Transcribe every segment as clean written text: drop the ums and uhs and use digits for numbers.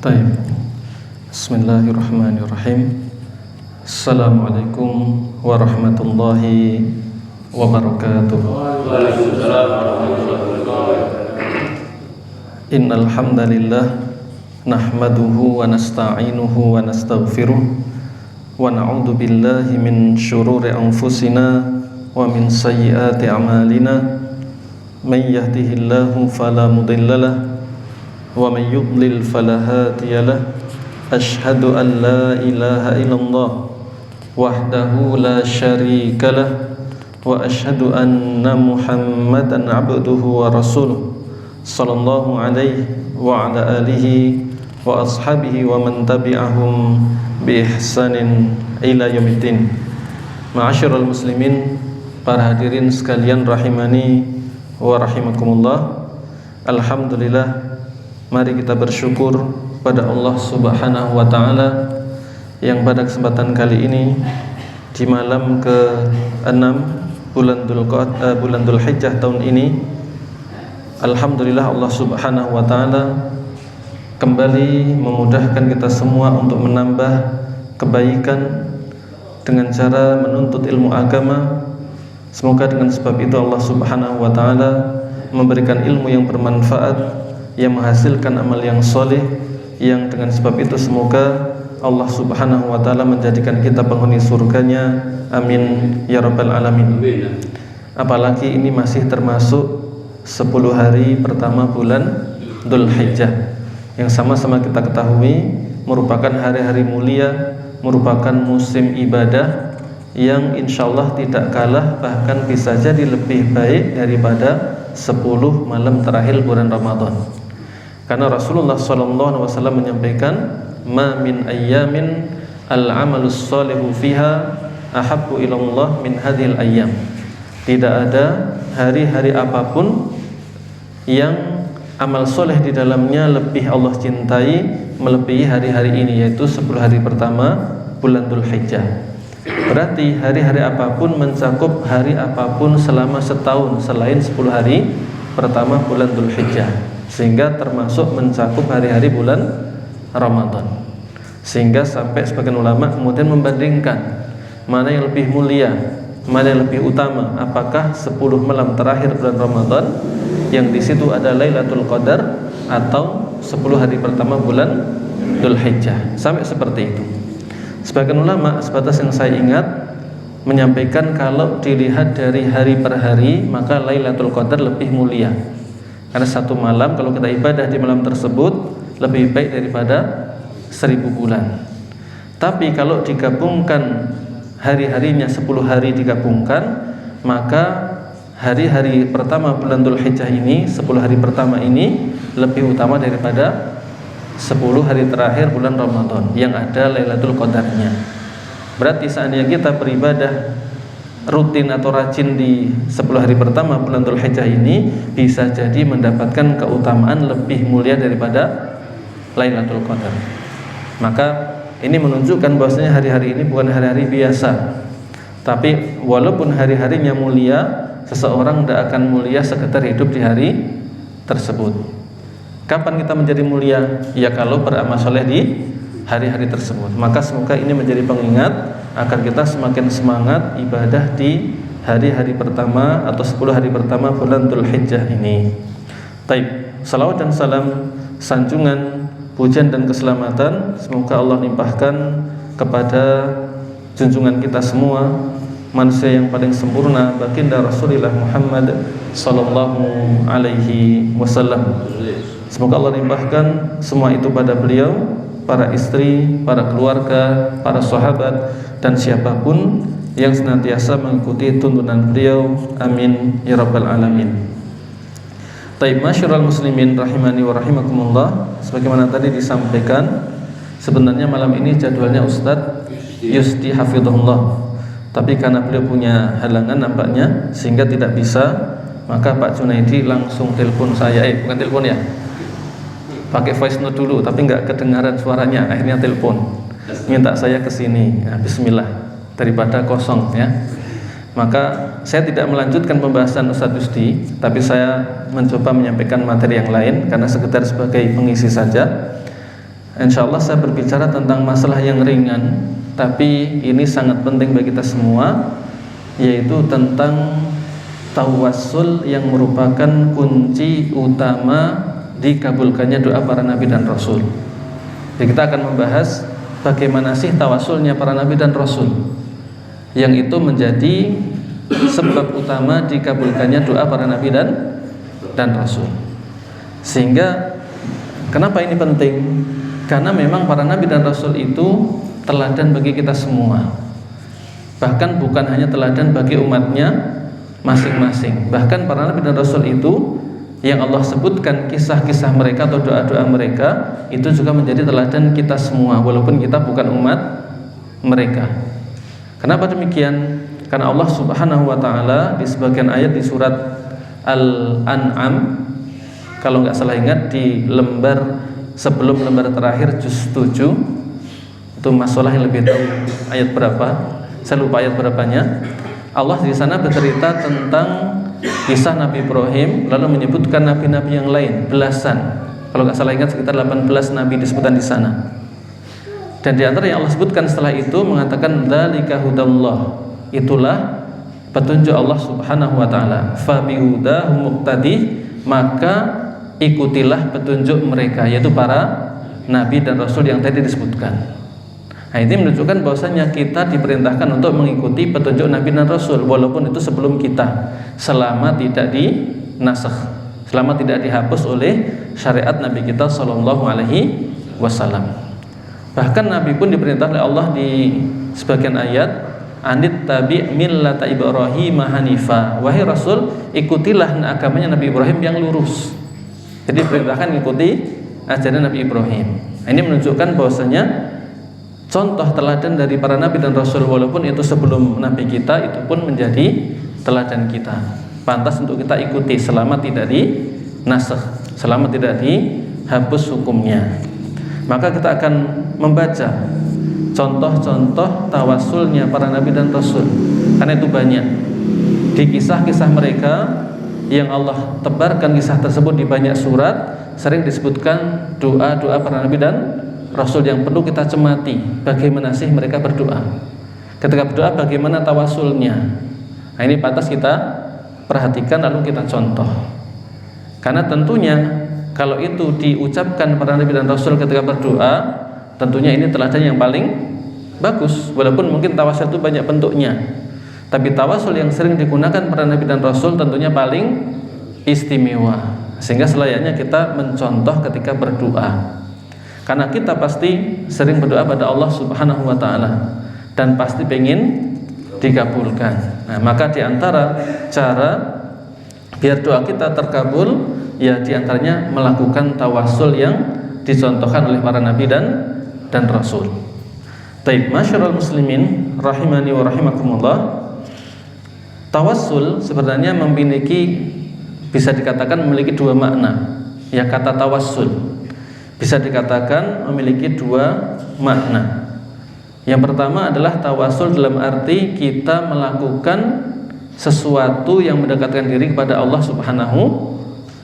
Taib. Bismillahirrahmanirrahim. Assalamualaikum warahmatullahi wabarakatuh. Waalaikumsalam warahmatullahi wabarakatuh. Innal hamdalillah nahmaduhu wa nasta'inuhu wa nastaghfiruh wa na'udzu billahi min syururi anfusina wa min sayyiati a'malina. May yahdihillahu fala mudhillalah wa may yudlil fala hadiyalah. Asyhadu an la ilaha illallah wahdahu la syarikalah wa asyhadu anna Muhammadan abduhu wa rasuluh sallallahu alaihi wa ala alihi wa ashabihi wa man tabi'ahum bi ihsanin ila yaumiddin. Ma'asyiral muslimin, para hadirin sekalian rahimani wa rahimakumullah. Alhamdulillah, mari kita bersyukur pada Allah Subhanahu wa taala yang pada kesempatan kali ini di malam ke-6 bulan Dzulhijjah tahun ini, alhamdulillah Allah Subhanahu wa taala kembali memudahkan kita semua untuk menambah kebaikan dengan cara menuntut ilmu agama. Semoga dengan sebab itu Allah Subhanahu wa taala memberikan ilmu yang bermanfaat, yang menghasilkan amal yang soleh, yang dengan sebab itu semoga Allah Subhanahu wa taala menjadikan kita penghuni surganya. Amin ya rabbal alamin. Apalagi ini masih termasuk 10 hari pertama bulan Dzulhijjah, yang sama-sama kita ketahui merupakan hari-hari mulia, merupakan musim ibadah yang insyaallah tidak kalah, bahkan bisa jadi lebih baik daripada 10 malam terakhir bulan Ramadan. Karena Rasulullah SAW menyampaikan, ma min ayyamin al-amalus salihu fiha ahabbu ilallah min hadhil ayyam. Tidak ada hari-hari apapun yang amal soleh di dalamnya lebih Allah cintai melebihi hari-hari ini, yaitu 10 hari pertama bulan Dzulhijjah. Berarti hari-hari apapun mencakup hari apapun selama setahun selain 10 hari pertama bulan Dzulhijjah, sehingga termasuk mencakup hari-hari bulan Ramadan. Sehingga sampai sebagian ulama kemudian membandingkan mana yang lebih mulia, mana yang lebih utama, apakah 10 malam terakhir bulan Ramadan yang di situ ada Lailatul Qadar atau 10 hari pertama bulan Dzulhijjah. Sampai seperti itu. Sebagian ulama, sebatas yang saya ingat, menyampaikan kalau dilihat dari hari per hari maka Lailatul Qadar lebih mulia. Karena satu malam kalau kita ibadah di malam tersebut lebih baik daripada 1000 bulan. Tapi kalau digabungkan hari-harinya 10 hari digabungkan, maka hari-hari pertama bulan Dzulhijjah ini, 10 hari pertama ini lebih utama daripada 10 hari terakhir bulan Ramadan yang ada Lailatul Qadarnya. Berarti seandainya kita beribadah rutin atau rajin di 10 hari pertama bulan Dzulhijjah ini, bisa jadi mendapatkan keutamaan lebih mulia daripada Lailatul Qadar. Maka ini menunjukkan bahwasanya hari-hari ini bukan hari-hari biasa. Tapi walaupun hari-harinya mulia, seseorang tidak akan mulia sekedar hidup di hari tersebut. Kapan kita menjadi mulia? Ya kalau beramal soleh di hari-hari tersebut. Maka semoga ini menjadi pengingat agar kita semakin semangat ibadah di hari-hari pertama atau 10 hari pertama bulan Dzulhijjah ini. Taib. Salawat dan salam, sanjungan, pujian dan keselamatan semoga Allah limpahkan kepada junjungan kita semua, manusia yang paling sempurna, baginda Rasulullah Muhammad sallallahu alaihi wasallam. Semoga Allah limpahkan semua itu pada beliau, para istri, para keluarga, para sahabat, dan siapapun yang senantiasa mengikuti tuntunan beliau. Amin ya rabbal alamin. Taib, masyarul muslimin rahimani wa rahimakumullah. Sebagaimana tadi disampaikan, sebenarnya malam ini jadwalnya Ustadz Yusti hafidhullah, tapi karena beliau punya halangan nampaknya sehingga tidak bisa, maka Pak Junaidi langsung telepon saya, bukan telepon ya, pakai voice note dulu, tapi nggak kedengaran suaranya, akhirnya telepon minta saya kesini. Nah, bismillah, daripada kosong ya. Maka saya tidak melanjutkan pembahasan Ustadz Yusti, tapi saya mencoba menyampaikan materi yang lain karena sekedar sebagai pengisi saja. Insya Allah saya berbicara tentang masalah yang ringan, tapi ini sangat penting bagi kita semua, yaitu tentang tawassul yang merupakan kunci utama dikabulkannya doa para nabi dan rasul. Jadi kita akan membahas bagaimana sih tawassulnya para nabi dan rasul, yang itu menjadi sebab utama dikabulkannya doa para nabi dan rasul. Sehingga kenapa ini penting? Karena memang para nabi dan rasul itu teladan bagi kita semua. Bahkan bukan hanya teladan bagi umatnya masing-masing. Bahkan para nabi dan rasul itu yang Allah sebutkan kisah-kisah mereka atau doa-doa mereka itu juga menjadi teladan kita semua, walaupun kita bukan umat mereka. Kenapa demikian? Karena Allah Subhanahu wa taala di sebagian ayat di surat Al-An'am, kalau nggak salah ingat, di lembar sebelum lembar terakhir juz 7, itu masalah yang lebih tahu ayat berapa, saya lupa ayat berapanya. Allah di sana bercerita tentang kisah Nabi Ibrahim, lalu menyebutkan nabi-nabi yang lain belasan, kalau nggak salah ingat sekitar 18 nabi disebutkan di sana. Dan di antara yang Allah sebutkan setelah itu mengatakan dzalika hudallah, itulah petunjuk Allah Subhanahu wa taala. Fa bihudahu muqtadi, maka ikutilah petunjuk mereka, yaitu para nabi dan rasul yang tadi disebutkan. Nah, ini menunjukkan bahwasanya kita diperintahkan untuk mengikuti petunjuk nabi dan rasul, walaupun itu sebelum kita, selama tidak dinasakh, selama tidak dihapus oleh syariat nabi kita sallallahu alaihi wasallam. Bahkan nabi pun diperintah oleh Allah di sebagian ayat, anit tabi' millata Ibrahim hanifa, wahai rasul ikutilah agamanya Nabi Ibrahim yang lurus. Jadi perintahkan ikuti ajaran Nabi Ibrahim. Ini menunjukkan bahwasanya contoh teladan dari para nabi dan rasul, walaupun itu sebelum nabi kita, itu pun menjadi teladan kita. Pantas untuk kita ikuti selama tidak dinasakh, selama tidak dihapus hukumnya. Maka kita akan membaca contoh-contoh tawassulnya para nabi dan rasul, karena itu banyak. Di kisah-kisah mereka yang Allah tebarkan kisah tersebut di banyak surat, sering disebutkan doa-doa para nabi dan rasul yang perlu kita cermati. Bagaimana sih mereka berdoa? Ketika berdoa bagaimana tawassulnya? Nah, ini pantas kita perhatikan lalu kita contoh. Karena tentunya kalau itu diucapkan para nabi dan rasul ketika berdoa, tentunya ini teladan yang paling bagus. Walaupun mungkin tawassul itu banyak bentuknya, tapi tawassul yang sering digunakan para nabi dan rasul tentunya paling istimewa, sehingga selayaknya kita mencontoh ketika berdoa. Karena kita pasti sering berdoa pada Allah Subhanahu wa taala dan pasti pengen dikabulkan. Nah, maka diantara cara biar doa kita terkabul, ya diantaranya melakukan tawassul yang dicontohkan oleh para nabi dan rasul. Taib, masyarul muslimin rahimani wa rahimakumullah. Tawassul sebenarnya bisa dikatakan memiliki dua makna. Ya, kata tawassul bisa dikatakan memiliki dua makna. Yang pertama adalah tawassul dalam arti kita melakukan sesuatu yang mendekatkan diri kepada Allah Subhanahu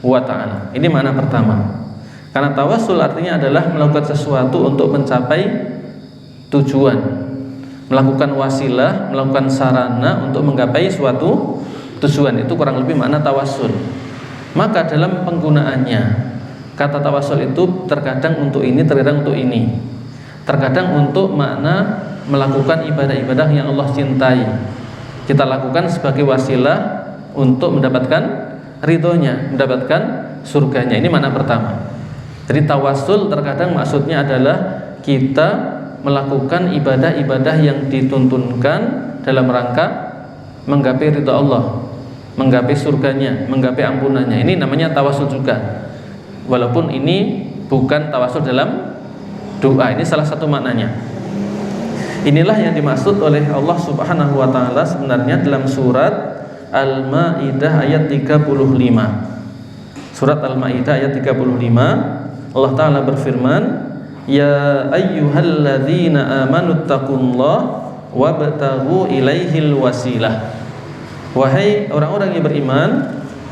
wa ta'ala. Ini makna pertama. Karena tawassul artinya adalah melakukan sesuatu untuk mencapai tujuan, melakukan wasilah, melakukan sarana untuk menggapai suatu tujuan. Itu kurang lebih makna tawassul. Maka dalam penggunaannya, kata tawassul itu terkadang untuk ini, terkadang untuk ini. Terkadang untuk makna melakukan ibadah-ibadah yang Allah cintai, kita lakukan sebagai wasilah untuk mendapatkan ridhonya, mendapatkan surganya. Ini makna pertama. Jadi tawassul terkadang maksudnya adalah kita melakukan ibadah-ibadah yang dituntunkan dalam rangka menggapai ridha Allah, menggapai surganya, menggapai ampunannya. Ini namanya tawassul juga. Walaupun ini bukan tawassul dalam doa, ini salah satu maknanya. Inilah yang dimaksud oleh Allah Subhanahu wa taala sebenarnya dalam surat Al-Maidah ayat 35. Surat Al-Maidah ayat 35, Allah taala berfirman, ya ayyuhalladzina amanu taqullaha wabtaghu ilaihil wasilah. Wahai orang-orang yang beriman,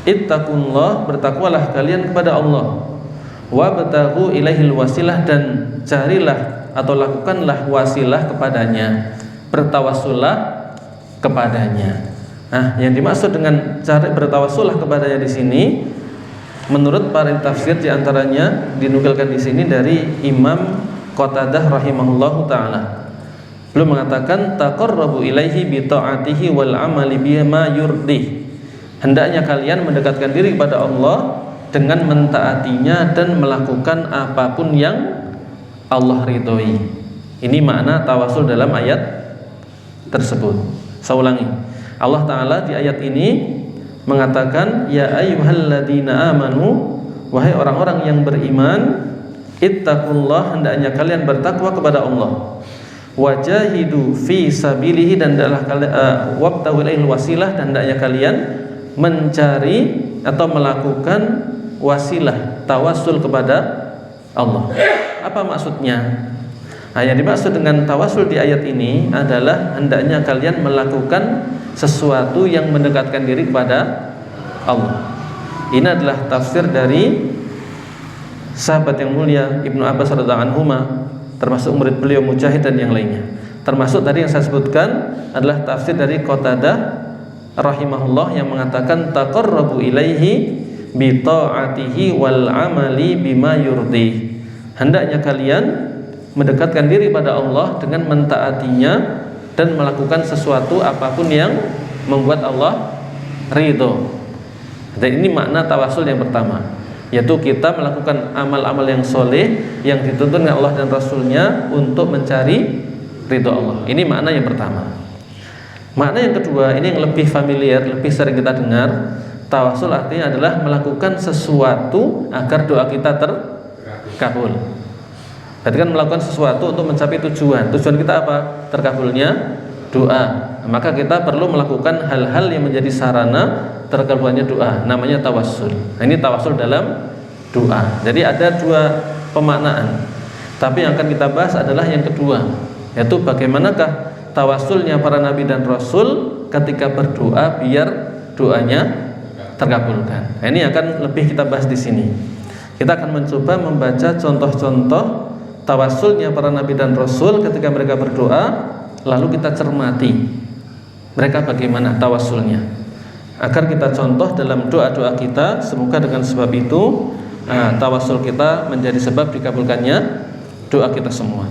ittaqullah, bertakwalah kalian kepada Allah, wabtaghu ilaihil wasilah, dan carilah atau lakukanlah wasilah kepadanya, bertawassullah kepadanya. Nah, yang dimaksud dengan cara bertawassullah kepadanya di sini, menurut para tafsir diantaranya dinukilkan di sini dari Imam Qatadah rahimahullahu taala. Beliau mengatakan taqarrabu ilaihi bi ta'atihi wal amali bima yurdih. Hendaknya kalian mendekatkan diri kepada Allah dengan mentaatinya dan melakukan apapun yang Allah ridhoi. Ini makna tawasul dalam ayat tersebut. Saya ulangi. Allah Ta'ala di ayat ini mengatakan, ya ayyuhalladzina amanu, wahai orang-orang yang beriman, ittaqullah, hendaknya kalian bertakwa kepada Allah, wajahidu fi sabilihi, dan adalah wabtaghu ilaihil wasilah, dan hendaknya kalian mencari atau melakukan wasilah tawasul kepada Allah. Apa maksudnya? Nah, yang dimaksud dengan tawasul di ayat ini adalah hendaknya kalian melakukan sesuatu yang mendekatkan diri kepada Allah. Ini adalah tafsir dari sahabat yang mulia Ibnu Abbas radhiyallahu anhu, termasuk murid beliau Mujahid dan yang lainnya. Termasuk tadi yang saya sebutkan adalah tafsir dari Qatadah rahimahullah yang mengatakan taqarrabu ilaihi bi ta'atihi wal amali bima yurdi. Hendaknya kalian mendekatkan diri pada Allah dengan mentaatinya dan melakukan sesuatu apapun yang membuat Allah ridho. Dan ini makna tawasul yang pertama, yaitu kita melakukan amal-amal yang soleh yang dituntun oleh Allah dan Rasulnya untuk mencari ridho Allah. Ini makna yang pertama. Makna yang kedua, ini yang lebih familiar, lebih sering kita dengar. Tawasul artinya adalah melakukan sesuatu agar doa kita terkabul. Berarti kan melakukan sesuatu untuk mencapai tujuan. Tujuan kita apa? Terkabulnya doa. Maka kita perlu melakukan hal-hal yang menjadi sarana terkabulnya doa. Namanya tawassul. Nah, ini tawassul dalam doa. Jadi ada dua pemaknaan. Tapi yang akan kita bahas adalah yang kedua, yaitu bagaimanakah tawassulnya para nabi dan rasul ketika berdoa biar doanya terkabulkan. Nah, ini akan lebih kita bahas di sini. Kita akan mencoba membaca contoh-contoh tawassulnya para nabi dan rasul ketika mereka berdoa, lalu kita cermati mereka bagaimana tawassulnya, agar kita contoh dalam doa-doa kita. Semoga dengan sebab itu tawassul kita menjadi sebab dikabulkannya doa kita semua.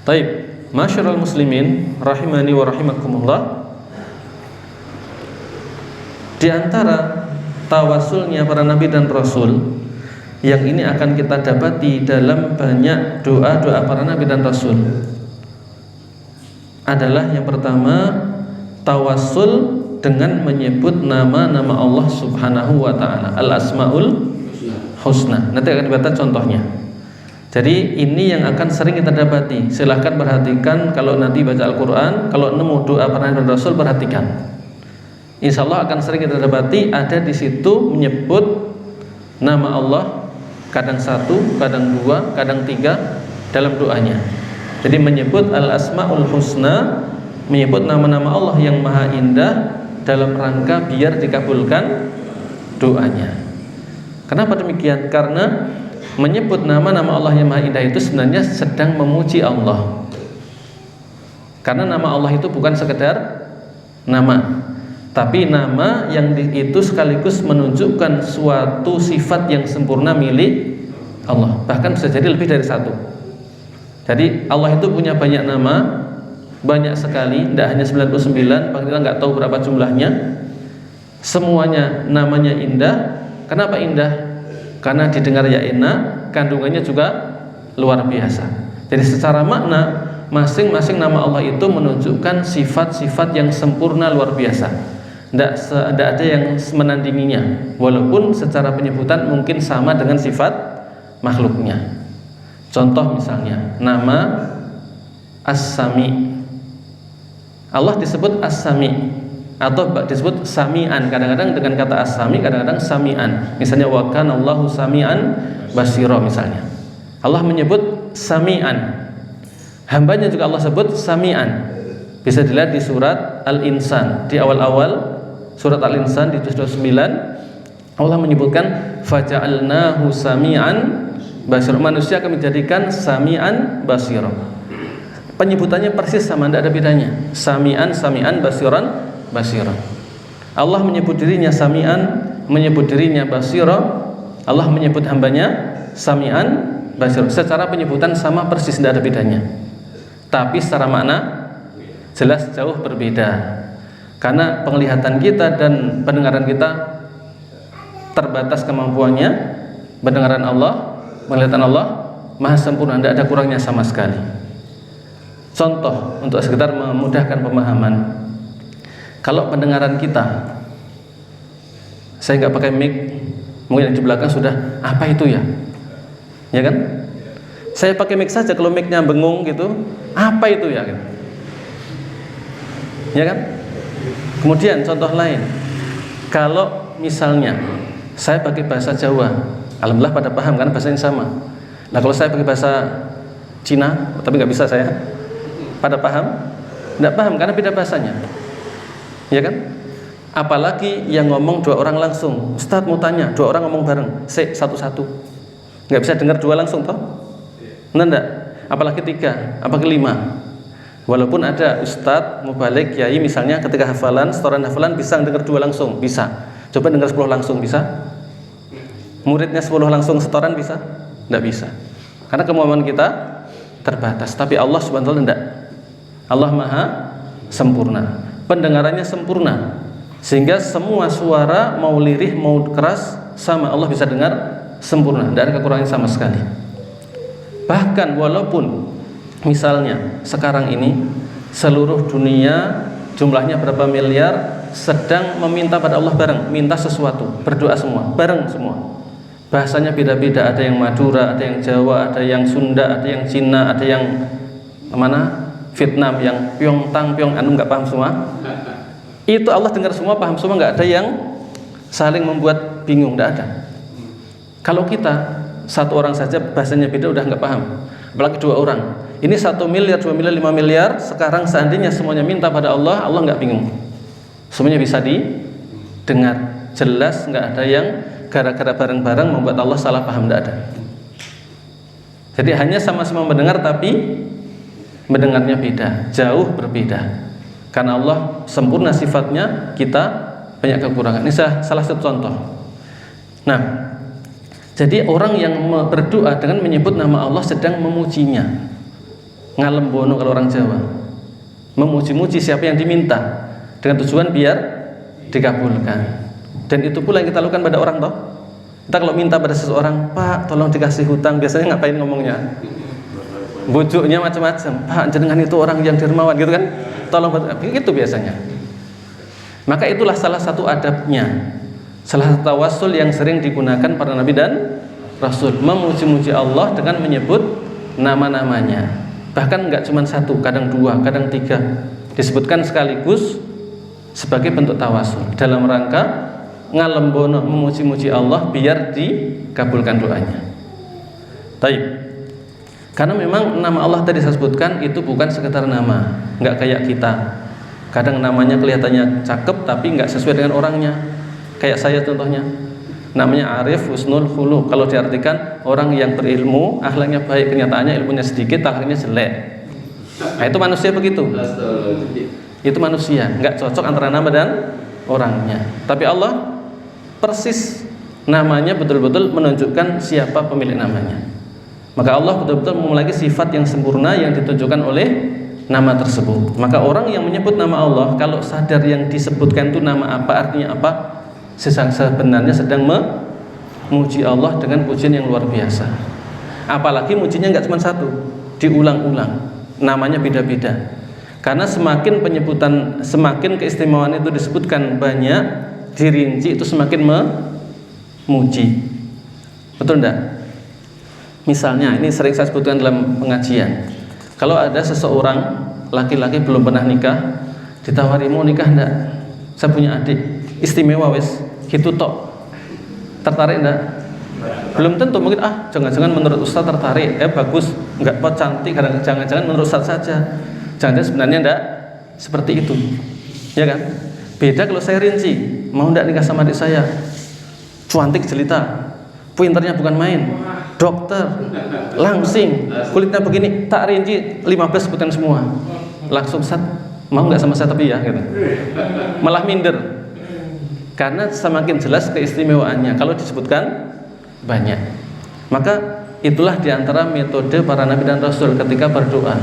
Taib, masyarul muslimin rahimani wa rahimakumullah. Di antara tawassulnya para nabi dan rasul yang ini akan kita dapati dalam banyak doa-doa para nabi dan rasul adalah yang pertama, tawassul dengan menyebut nama-nama Allah Subhanahu wa taala, Al-Asmaul Husna. Nanti akan dibaca contohnya. Jadi ini yang akan sering kita dapati. Silahkan perhatikan kalau nanti baca Al-Qur'an, kalau nemu doa para nabi dan rasul, perhatikan. Insya Allah akan sering kita dapati ada di situ menyebut nama Allah, kadang satu, kadang dua, kadang tiga dalam doanya. Jadi menyebut Al-Asmaul Husna, menyebut nama-nama Allah yang maha indah dalam rangka biar dikabulkan doanya. Kenapa demikian? Karena menyebut nama-nama Allah yang maha indah itu sebenarnya sedang memuji Allah. Karena nama Allah itu bukan sekedar nama, tapi nama yang itu sekaligus menunjukkan suatu sifat yang sempurna milik Allah. Bahkan bisa jadi lebih dari satu. Jadi Allah itu punya banyak nama, banyak sekali, tidak hanya 99, kita nggak tahu berapa jumlahnya. Semuanya namanya indah. Kenapa indah? Karena didengar ya enak, kandungannya juga luar biasa. Jadi secara makna, masing-masing nama Allah itu menunjukkan sifat-sifat yang sempurna luar biasa. Tidak ada yang menandinginya, walaupun secara penyebutan mungkin sama dengan sifat makhluknya. Contoh misalnya nama As-Sami. Allah disebut As-Sami atau disebut Sami'an. Kadang-kadang dengan kata As-Sami, kadang-kadang Sami'an. Misalnya wa kana Allahu Sami'an basira misalnya. Allah menyebut Sami'an. Hambanya juga Allah sebut Sami'an. Bisa dilihat di surat Al-Insan, di awal-awal surat Al-Insan di juz 29, Allah menyebutkan faja'alnahu sami'an basir. Manusia kami jadikan sami'an basir. Penyebutannya persis sama, tidak ada bedanya. Sami'an, basiran, basiran. Allah menyebut dirinya sami'an, menyebut dirinya basira. Allah menyebut hambanya sami'an, basir. Secara penyebutan sama persis, tidak ada bedanya. Tapi secara makna jelas jauh berbeda. Karena penglihatan kita dan pendengaran kita terbatas kemampuannya. Pendengaran Allah, penglihatan Allah maha sempurna, tidak ada kurangnya sama sekali. Contoh untuk sekedar memudahkan pemahaman, kalau pendengaran kita, saya nggak pakai mic, mungkin di belakang sudah apa itu ya, ya kan? Saya pakai mic saja, kalau mic-nya bengung gitu, apa itu ya, gitu. Ya kan? Kemudian contoh lain, kalau misalnya saya pakai bahasa Jawa, alhamdulillah pada paham karena bahasanya sama. Nah kalau saya pakai bahasa Cina, tapi nggak bisa saya, pada paham? Nggak paham karena beda bahasanya, ya kan? Apalagi yang ngomong dua orang langsung, Ustadz mau tanya, dua orang ngomong bareng, satu-satu, nggak bisa dengar dua langsung toh? Enggak. Apalagi tiga, apalagi lima. Walaupun ada Ustadz, mubalik, kiai misalnya ketika hafalan, setoran hafalan bisa dengar dua langsung, bisa. Coba dengar 10 langsung bisa? Muridnya 10 langsung setoran bisa? Tidak bisa. Karena kemampuan kita terbatas. Tapi Allah subhanahu wa ta'ala tidak. Allah maha sempurna, pendengarannya sempurna, sehingga semua suara mau lirih mau keras sama Allah bisa dengar sempurna, tidak ada kekurangan sama sekali. Bahkan walaupun misalnya sekarang ini seluruh dunia jumlahnya berapa miliar sedang meminta pada Allah bareng, minta sesuatu, berdoa semua, bareng semua. Bahasanya beda-beda, ada yang Madura, ada yang Jawa, ada yang Sunda, ada yang Cina, ada yang mana? Vietnam, yang Pyeongtaek, nggak paham semua. Itu Allah dengar semua, paham semua, nggak ada yang saling membuat bingung, nggak ada. Kalau kita satu orang saja bahasanya beda udah nggak paham, apalagi dua orang. Ini 1 miliar, 2 miliar, 5 miliar. Sekarang seandainya semuanya minta pada Allah, Allah nggak bingung. Semuanya bisa didengar jelas, nggak ada yang gara-gara bareng-bareng membuat Allah salah paham, nggak ada. Jadi hanya sama-sama mendengar tapi mendengarnya beda, jauh berbeda. Karena Allah sempurna sifatnya, kita banyak kekurangan. Ini salah satu contoh. Nah, jadi orang yang berdoa dengan menyebut nama Allah sedang memujinya. Ngalembono kalau orang Jawa, memuji-muji siapa yang diminta dengan tujuan biar dikabulkan. Dan itu pula yang kita lakukan pada orang toh. Kita kalau minta pada seseorang, Pak tolong dikasih hutang, biasanya ngapain ngomongnya? Bujuknya macam-macam. Pak jenengan itu orang yang dermawan gitu kan, tolong, itu biasanya. Maka itulah salah satu adabnya, salah satu tawassul yang sering digunakan para nabi dan rasul, memuji-muji Allah dengan menyebut nama-namanya. Bahkan nggak cuma satu, kadang dua, kadang tiga, disebutkan sekaligus sebagai bentuk tawasul dalam rangka ngalembono, memuji-muji Allah biar dikabulkan doanya. Taib. Karena memang nama Allah tadi saya sebutkan itu bukan sekedar nama, nggak kayak kita. Kadang namanya kelihatannya cakep tapi nggak sesuai dengan orangnya. Kayak saya contohnya, namanya Arif Husnul Khuluq. Kalau diartikan orang yang berilmu, akhlaknya baik, kenyataannya ilmunya sedikit, akhlaknya jelek. Nah itu manusia begitu. Itu manusia, nggak cocok antara nama dan orangnya. Tapi Allah persis namanya betul-betul menunjukkan siapa pemilik namanya. Maka Allah betul-betul memiliki sifat yang sempurna yang ditunjukkan oleh nama tersebut. Maka orang yang menyebut nama Allah, kalau sadar yang disebutkan itu nama apa, artinya apa, sebenarnya sedang memuji Allah dengan pujian yang luar biasa. Apalagi mujinya nggak cuma satu, diulang-ulang, namanya beda-beda. Karena semakin penyebutan, semakin keistimewaan itu disebutkan banyak, dirinci, itu semakin memuji. Betul enggak? Misalnya, ini sering saya sebutkan dalam pengajian. Kalau ada seseorang laki-laki belum pernah nikah, ditawari mau nikah enggak? Saya punya adik, istimewa wes, gitu tok. Tertarik enggak? Belum tentu, mungkin jangan-jangan menurut Ustaz tertarik, bagus, enggak kok cantik, jangan-jangan menurut Ustaz saja. Jangan-jangan sebenarnya enggak seperti itu. Ya kan? Beda kalau saya rinci, mau enggak nikah sama adik saya? cuantik jelita, pinternya bukan main, dokter, langsing, kulitnya begini, tak rinci 15 sebutan semua. Langsung Ustaz, mau nggak sama saya tapi ya gitu. Malah minder. Karena semakin jelas keistimewaannya kalau disebutkan banyak. Maka itulah diantara metode para nabi dan rasul ketika berdoa,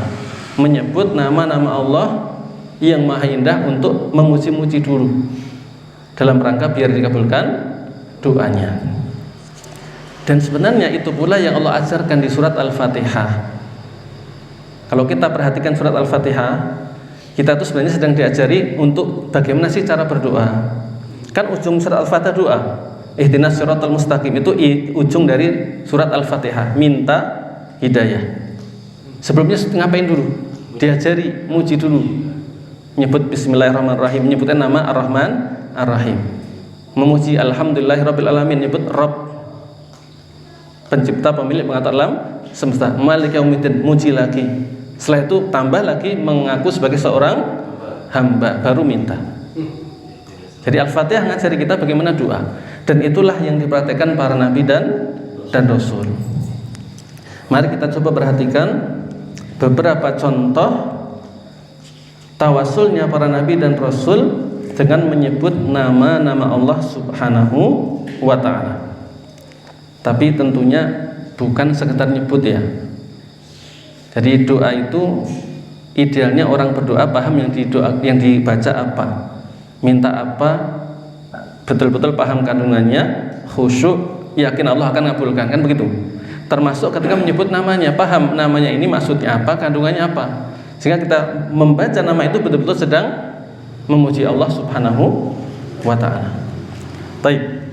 menyebut nama-nama Allah yang maha indah untuk memuji-muji dulu dalam rangka biar dikabulkan doanya. Dan sebenarnya itu pula yang Allah ajarkan di surat Al-Fatihah. Kalau kita perhatikan surat Al-Fatihah, kita itu sebenarnya sedang diajari untuk bagaimana sih cara berdoa. Kan ujung surat Al-Fatihah doa, ihdinas siratal mustaqim, itu ujung dari surat Al-Fatihah, minta hidayah. Sebelumnya ngapain dulu? Diajari, muji dulu, nyebut bismillahirrahmanirrahim, nyebutkan nama Ar-Rahman Ar-Rahim, memuji alhamdulillahirabbil alamin, nyebut Rabb, pencipta pemilik pengatur alam semesta, Malik Yaumiddin, muji lagi. Setelah itu tambah lagi mengaku sebagai seorang hamba, baru minta. Jadi Al-Fatihah ngajari kita bagaimana doa, dan itulah yang diperhatikan para nabi dan rasul. Mari kita coba perhatikan beberapa contoh tawasulnya para nabi dan rasul dengan menyebut nama-nama Allah Subhanahu wa ta'ala. Tapi tentunya bukan sekedar nyebut ya. Jadi doa itu idealnya orang berdoa paham yang dibaca apa, minta apa, betul-betul paham kandungannya, khusyuk, yakin Allah akan ngabulkan, kan begitu. Termasuk ketika menyebut namanya, paham namanya ini maksudnya apa, kandungannya apa, sehingga kita membaca nama itu betul-betul sedang memuji Allah Subhanahu wa ta'ala. Baik.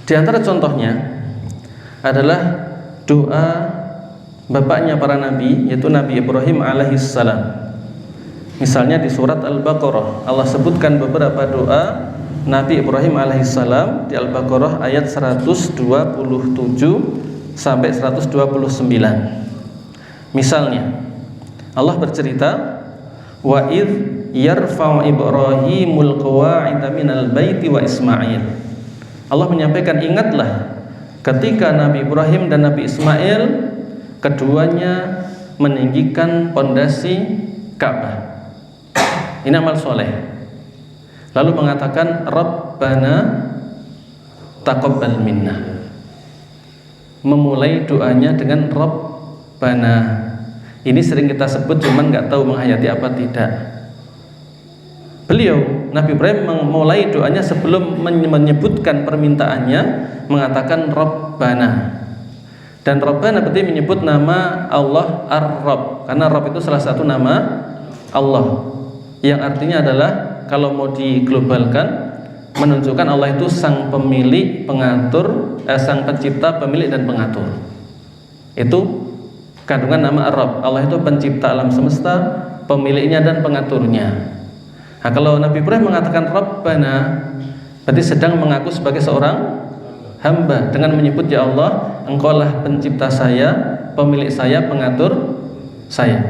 Di antara contohnya adalah doa bapaknya para nabi, yaitu Nabi Ibrahim alaihissalam. Misalnya di surat Al-Baqarah Allah sebutkan beberapa doa Nabi Ibrahim alaihissalam di Al-Baqarah ayat 127 sampai 129. Misalnya Allah bercerita, wa id yarfa'u Ibrahimul qawa'ida minal baiti wa Ismail. Allah menyampaikan, ingatlah ketika Nabi Ibrahim dan Nabi Ismail keduanya meninggikan pondasi Ka'bah. Ini amal soleh. Lalu mengatakan Rabbana taqabbal minna. Memulai doanya dengan Rabbana. Ini sering kita sebut, cuman nggak tahu menghayati apa tidak. Beliau Nabi Ibrahim memulai doanya sebelum menyebutkan permintaannya mengatakan Rabbana. Dan Rabbana berarti menyebut nama Allah Ar-Rabb, karena Rabb itu salah satu nama Allah, yang artinya adalah kalau mau diglobalkan menunjukkan Allah itu sang pemilik, pengatur, sang pencipta, pemilik dan pengatur. Itu kandungan nama Ar-Rabb. Allah itu pencipta alam semesta, pemiliknya dan pengaturnya. Nah, kalau Nabi Ibrahim mengatakan Rabbana, berarti sedang mengaku sebagai seorang hamba dengan menyebut, ya Allah, Engkaulah pencipta saya, pemilik saya, pengatur saya.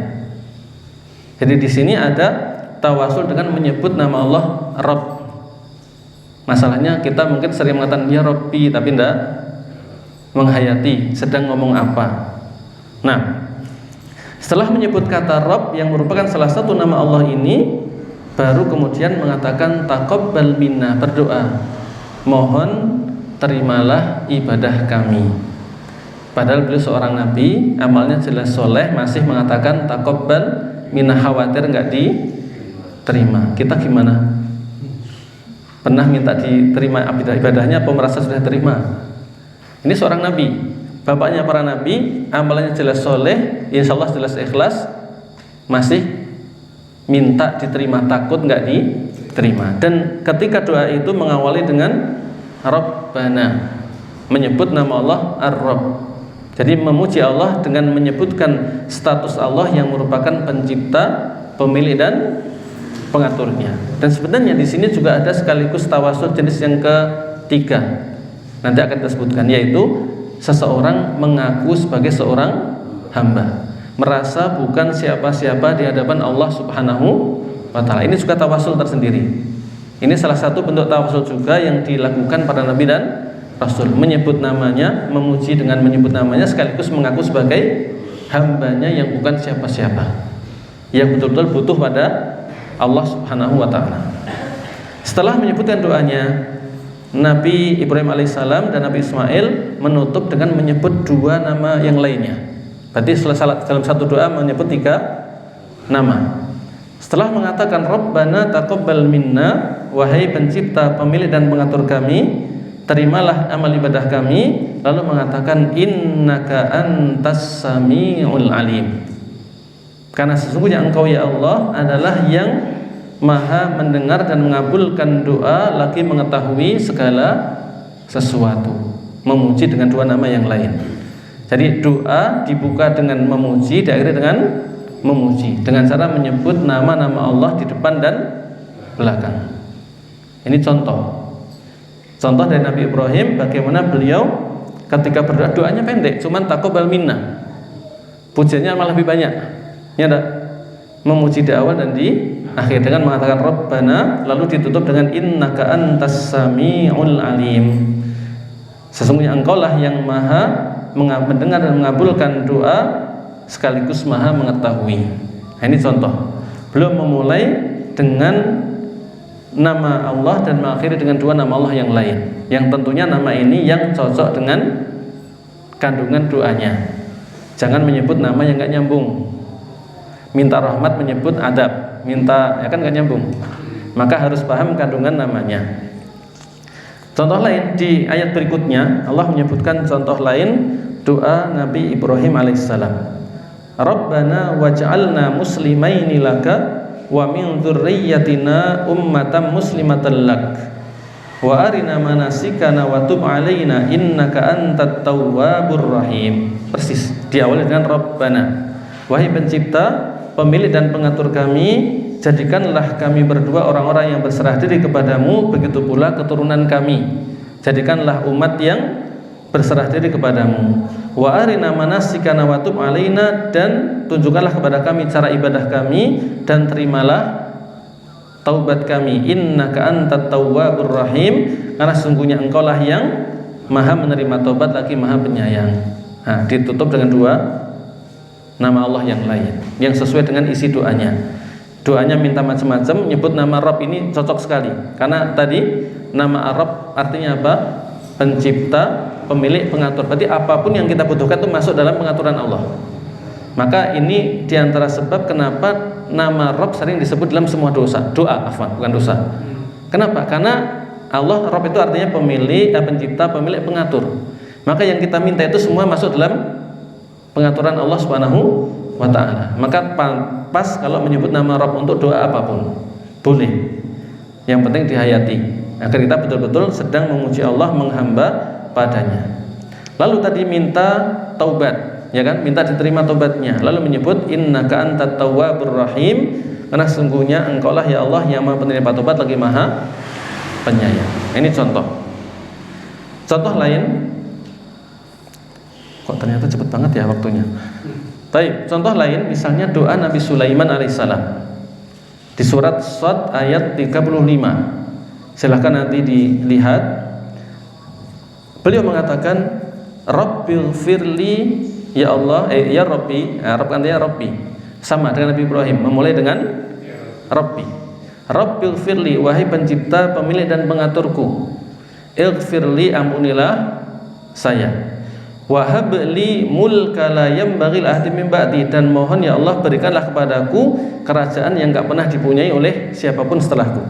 Jadi di sini ada tawasul dengan menyebut nama Allah Rabb. Masalahnya kita mungkin sering mengatakan ya Rabbi, tapi tidak menghayati sedang ngomong apa. Nah, setelah menyebut kata Rabb yang merupakan salah satu nama Allah ini, baru kemudian mengatakan taqabbal minna, berdoa, mohon terimalah ibadah kami. Padahal beliau seorang nabi, amalnya jelas soleh, masih mengatakan taqabbal minna, khawatir nggak diterima. Kita gimana? Pernah minta diterima ibadahnya, apa merasa sudah terima? Ini seorang nabi, bapaknya para nabi, amalnya jelas soleh, insya Allah jelas ikhlas, masih minta diterima, takut nggak diterima. Dan ketika doa itu mengawali dengan Rabbana, menyebut nama Allah Ar-Rabb. Jadi memuji Allah dengan menyebutkan status Allah yang merupakan pencipta, pemilik dan pengaturnya. Dan sebenarnya di sini juga ada sekaligus tawasul jenis yang ketiga. Nanti akan kita sebutkan, yaitu seseorang mengaku sebagai seorang hamba, merasa bukan siapa-siapa di hadapan Allah Subhanahu wa ta'ala. Ini juga tawasul tersendiri. Ini salah satu bentuk tawassul juga yang dilakukan para nabi dan rasul, menyebut namanya, memuji dengan menyebut namanya sekaligus mengaku sebagai hambanya yang bukan siapa-siapa, yang betul-betul butuh pada Allah Subhanahu wa ta'ala. Setelah menyebutkan doanya, Nabi Ibrahim alaihissalam dan Nabi Ismail menutup dengan menyebut dua nama yang lainnya. Berarti dalam satu doa menyebut tiga nama. Setelah mengatakan Rabbana taqabbal minna, wahai pencipta, pemilik dan pengatur kami, terimalah amal ibadah kami, lalu mengatakan innaka antas samiul alim, karena sesungguhnya engkau ya Allah adalah yang maha mendengar dan mengabulkan doa lagi mengetahui segala sesuatu. Memuji dengan dua nama yang lain. Jadi doa dibuka dengan memuji, diakhiri dengan memuji, dengan cara menyebut nama-nama Allah di depan dan belakang. Ini contoh dari Nabi Ibrahim, bagaimana beliau ketika berdoa, doanya pendek, cuman taqabbal minna, pujiannya malah lebih banyak. Ya enggak? Memuji di awal dan di akhir dengan mengatakan Rabbana, lalu ditutup dengan innaka antas samiul alim, sesungguhnya engkaulah yang maha mendengar dan mengabulkan doa sekaligus maha mengetahui. Nah, ini contoh. Belum memulai dengan nama Allah dan mengakhiri dengan dua nama Allah yang lain, yang tentunya nama ini yang cocok dengan kandungan doanya. Jangan menyebut nama yang gak nyambung. Minta rahmat menyebut adab, minta, ya kan gak nyambung. Maka harus paham kandungan namanya. Contoh lain di ayat berikutnya, Allah menyebutkan contoh lain doa Nabi Ibrahim alaihissalam. Rabbana waj'alna muslimaini laka wa min dzurriyyatina ummatan muslimatan lak wa arina manasikana wa tub alaina innaka antat tawwabur rahim. Persis diawali dengan Rabbana, wahai pencipta, pemilik dan pengatur kami, jadikanlah kami berdua orang-orang yang berserah diri kepadamu, begitu pula keturunan kami, jadikanlah umat yang berserah diri kepadamu. Wa arina manasikana wa tub alaina, dan tunjukkanlah kepada kami cara ibadah kami dan terimalah taubat kami. Innaka antat tawwabur rahim, karena sungguhnya engkaulah yang maha menerima taubat lagi maha penyayang. Nah, ditutup dengan dua nama Allah yang lain yang sesuai dengan isi doanya. Doanya minta macam-macam, nyebut nama Rabb ini cocok sekali, karena tadi nama Rabb artinya apa? Pencipta, pemilik, pengatur. Berarti apapun yang kita butuhkan itu masuk dalam pengaturan Allah. Maka ini diantara sebab kenapa nama Rabb sering disebut dalam semua doa, bukan dosa. Kenapa? Karena Allah, Rabb itu artinya pemilik, pencipta, pemilik, pengatur. Maka yang kita minta itu semua masuk dalam pengaturan Allah Subhanahu wa ta'ala. Maka pas kalau menyebut nama Rabb untuk doa apapun boleh, yang penting dihayati agar kita betul-betul sedang memuji Allah, menghamba padanya. Lalu tadi minta taubat, ya kan, minta diterima taubatnya, lalu menyebut innaka antat tawwabur rahim, karena sesungguhnya engkaulah ya Allah yang maha penerima taubat lagi maha penyayang. Ini contoh lain. Kok ternyata cepat banget ya waktunya. Baik, contoh lain misalnya doa Nabi Sulaiman alaihissalam di surat Shad ayat 35. Silahkan nanti dilihat. Beliau mengatakan Rabbil firli, ya Allah, ya Rabbi. Rabb artinya Rabbi, sama dengan Nabi Ibrahim, memulai dengan Rabbi. Rabbil firli, wahai pencipta, pemilik dan pengaturku. Ighfirli, ampunilah saya. Wahabli mulka la yambaghi ahdi min ba'di, dan mohon ya Allah berikanlah kepadaku kerajaan yang enggak pernah dipunyai oleh siapapun setelahku.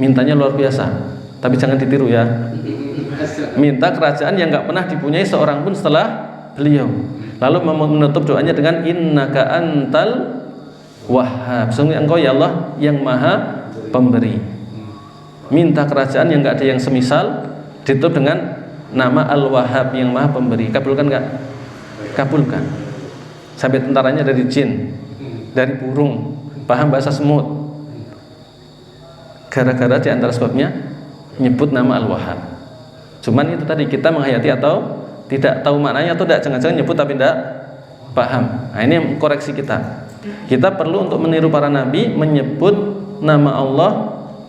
Mintanya luar biasa, tapi jangan ditiru ya. Minta kerajaan yang enggak pernah dipunyai seorang pun setelah beliau. Lalu menutup doanya dengan innaka antal wahhab, sungguh engkau ya Allah yang maha pemberi. Minta kerajaan yang enggak ada yang semisal, ditutup dengan nama Al-Wahhab yang maha pemberi. Kabulkan enggak? Kabulkan. Sampai tentaranya dari jin, dari burung, paham bahasa semut. Gara-gara di antara sebabnya nyebut nama Al-Wahhab. Cuman itu tadi, kita menghayati atau tidak, tahu maknanya atau tidak, jangan-jangan nyebut tapi tidak paham. Nah, ini koreksi kita. Kita perlu untuk meniru para nabi, menyebut nama Allah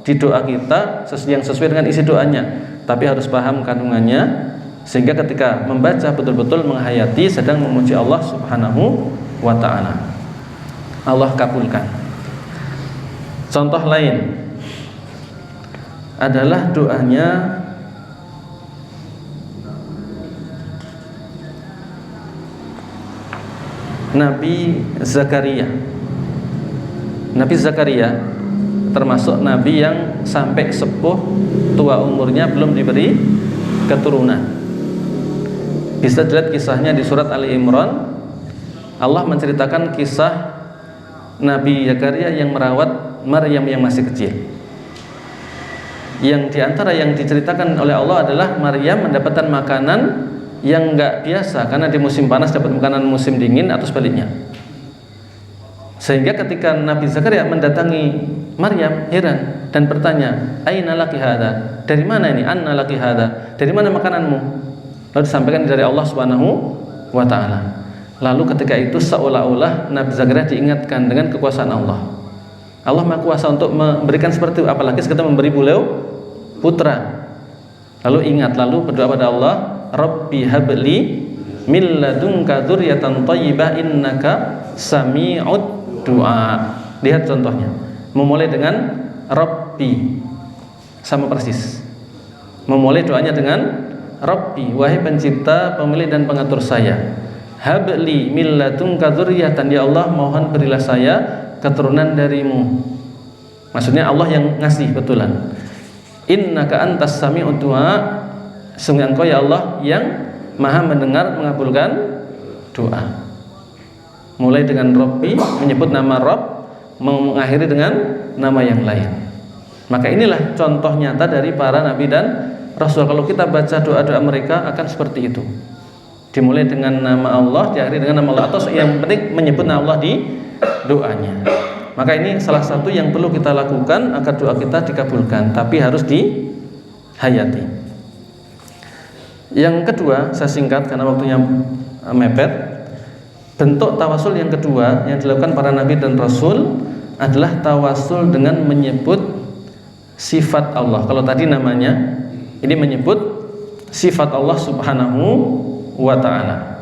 di doa kita yang sesuai dengan isi doanya, tapi harus paham kandungannya, sehingga ketika membaca betul-betul menghayati sedang memuji Allah Subhanahu wa ta'ala. Allah kabulkan. Contoh lain adalah doanya Nabi Zakaria. Nabi Zakaria termasuk nabi yang sampai sepuh tua umurnya belum diberi keturunan. Bisa dilihat kisahnya di surat Ali Imran. Allah menceritakan kisah Nabi Zakaria yang merawat Maryam yang masih kecil. Yang diantara yang diceritakan oleh Allah adalah Maryam mendapatkan makanan yang enggak biasa, karena di musim panas dapat makanan musim dingin atau sebaliknya. Sehingga ketika Nabi Zakaria mendatangi Maryam, heran dan bertanya, "Aina laki hadza?" Dari mana ini? "Anna laki hadza?" Dari mana makananmu? Lalu disampaikan dari Allah Subhanahu wa ta'ala. Lalu ketika itu seolah-olah Nabi Zakaria diingatkan dengan kekuasaan Allah. Allah Maha Kuasa untuk memberikan seperti itu, apalagi sekedar memberi beliau putra. Lalu ingat, lalu berdoa pada Allah, Rabbi habli min ladunka dzurriatan thayyibah innaka sami'ud du'a. Lihat contohnya, memulai dengan Rabbi, sama persis. Memulai doanya dengan Rabbi, wahai pencipta, pemilik dan pengatur saya. Habli min ladunka dzurriatan, ya Allah mohon berilah saya keturunan darimu. Maksudnya Allah yang ngasih betulan. Innaka antas sami'ud du'a, sungguh Engkau ya Allah yang Maha mendengar mengabulkan doa. Mulai dengan Rabbi, menyebut nama Rabb, mengakhiri dengan nama yang lain. Maka inilah contoh nyata dari para nabi dan rasul. Kalau kita baca doa-doa mereka akan seperti itu. Dimulai dengan nama Allah, diakhiri dengan nama Allah, atau yang penting menyebut nama Allah di doanya. Maka ini salah satu yang perlu kita lakukan agar doa kita dikabulkan, tapi harus dihayati. Yang kedua, saya singkat karena waktunya mepet. Bentuk tawasul yang kedua yang dilakukan para nabi dan rasul adalah tawasul dengan menyebut sifat Allah. Kalau tadi namanya, ini menyebut sifat Allah Subhanahu wa ta'ala.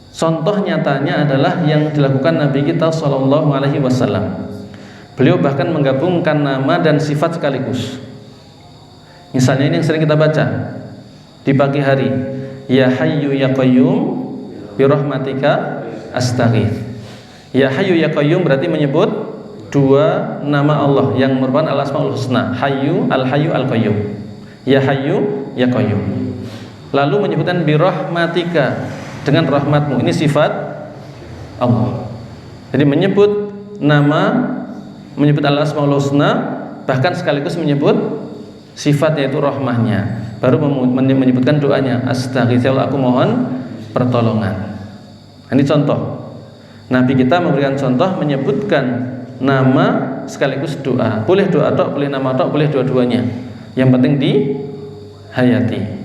Contoh nyatanya adalah yang dilakukan Nabi kita Shallallahu Alaihi Wasallam. Beliau bahkan menggabungkan nama dan sifat sekaligus. Misalnya ini yang sering kita baca di pagi hari, Ya Hayyu Ya Qayyum bi rahmatika astaghits. Ya Hayyu Ya Qayyum berarti menyebut dua nama Allah yang merupakan al-asmaul husna, Hayyu, Al-Hayyu, Al-Qayyum. Ya Hayyu Ya Qayyum. Lalu menyebutkan bi rahmatika, dengan rahmatmu, ini sifat Allah. Jadi menyebut nama, menyebut al-asmaul husna, bahkan sekaligus menyebut sifat yaitu rahmahnya. Baru menyebutkan doanya, astaghits, ya Allah aku mohon pertolongan. Ini contoh. Nabi kita memberikan contoh menyebutkan nama sekaligus doa. Boleh doa tok, boleh nama tok, boleh dua-duanya. Yang penting dihayati.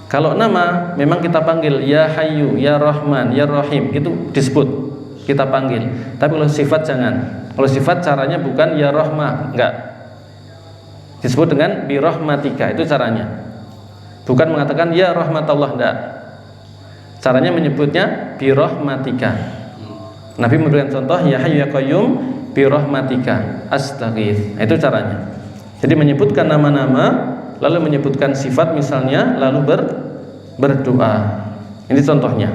Kalau nama memang kita panggil Ya Hayyu, Ya Rahman, Ya Rahim, itu disebut, kita panggil. Tapi kalau sifat jangan. Kalau sifat caranya bukan Ya Rahmah, enggak. Disebut dengan Bi Rahmatika, itu caranya. Bukan mengatakan Ya Rahmatullah, enggak. Caranya menyebutnya Bi Rahmatika. Nabi memberikan contoh Ya Hayyu Ya Qayyum Bi Rahmatika astaghits. Itu caranya. Jadi menyebutkan nama-nama, lalu menyebutkan sifat misalnya, lalu berdoa. Ini contohnya.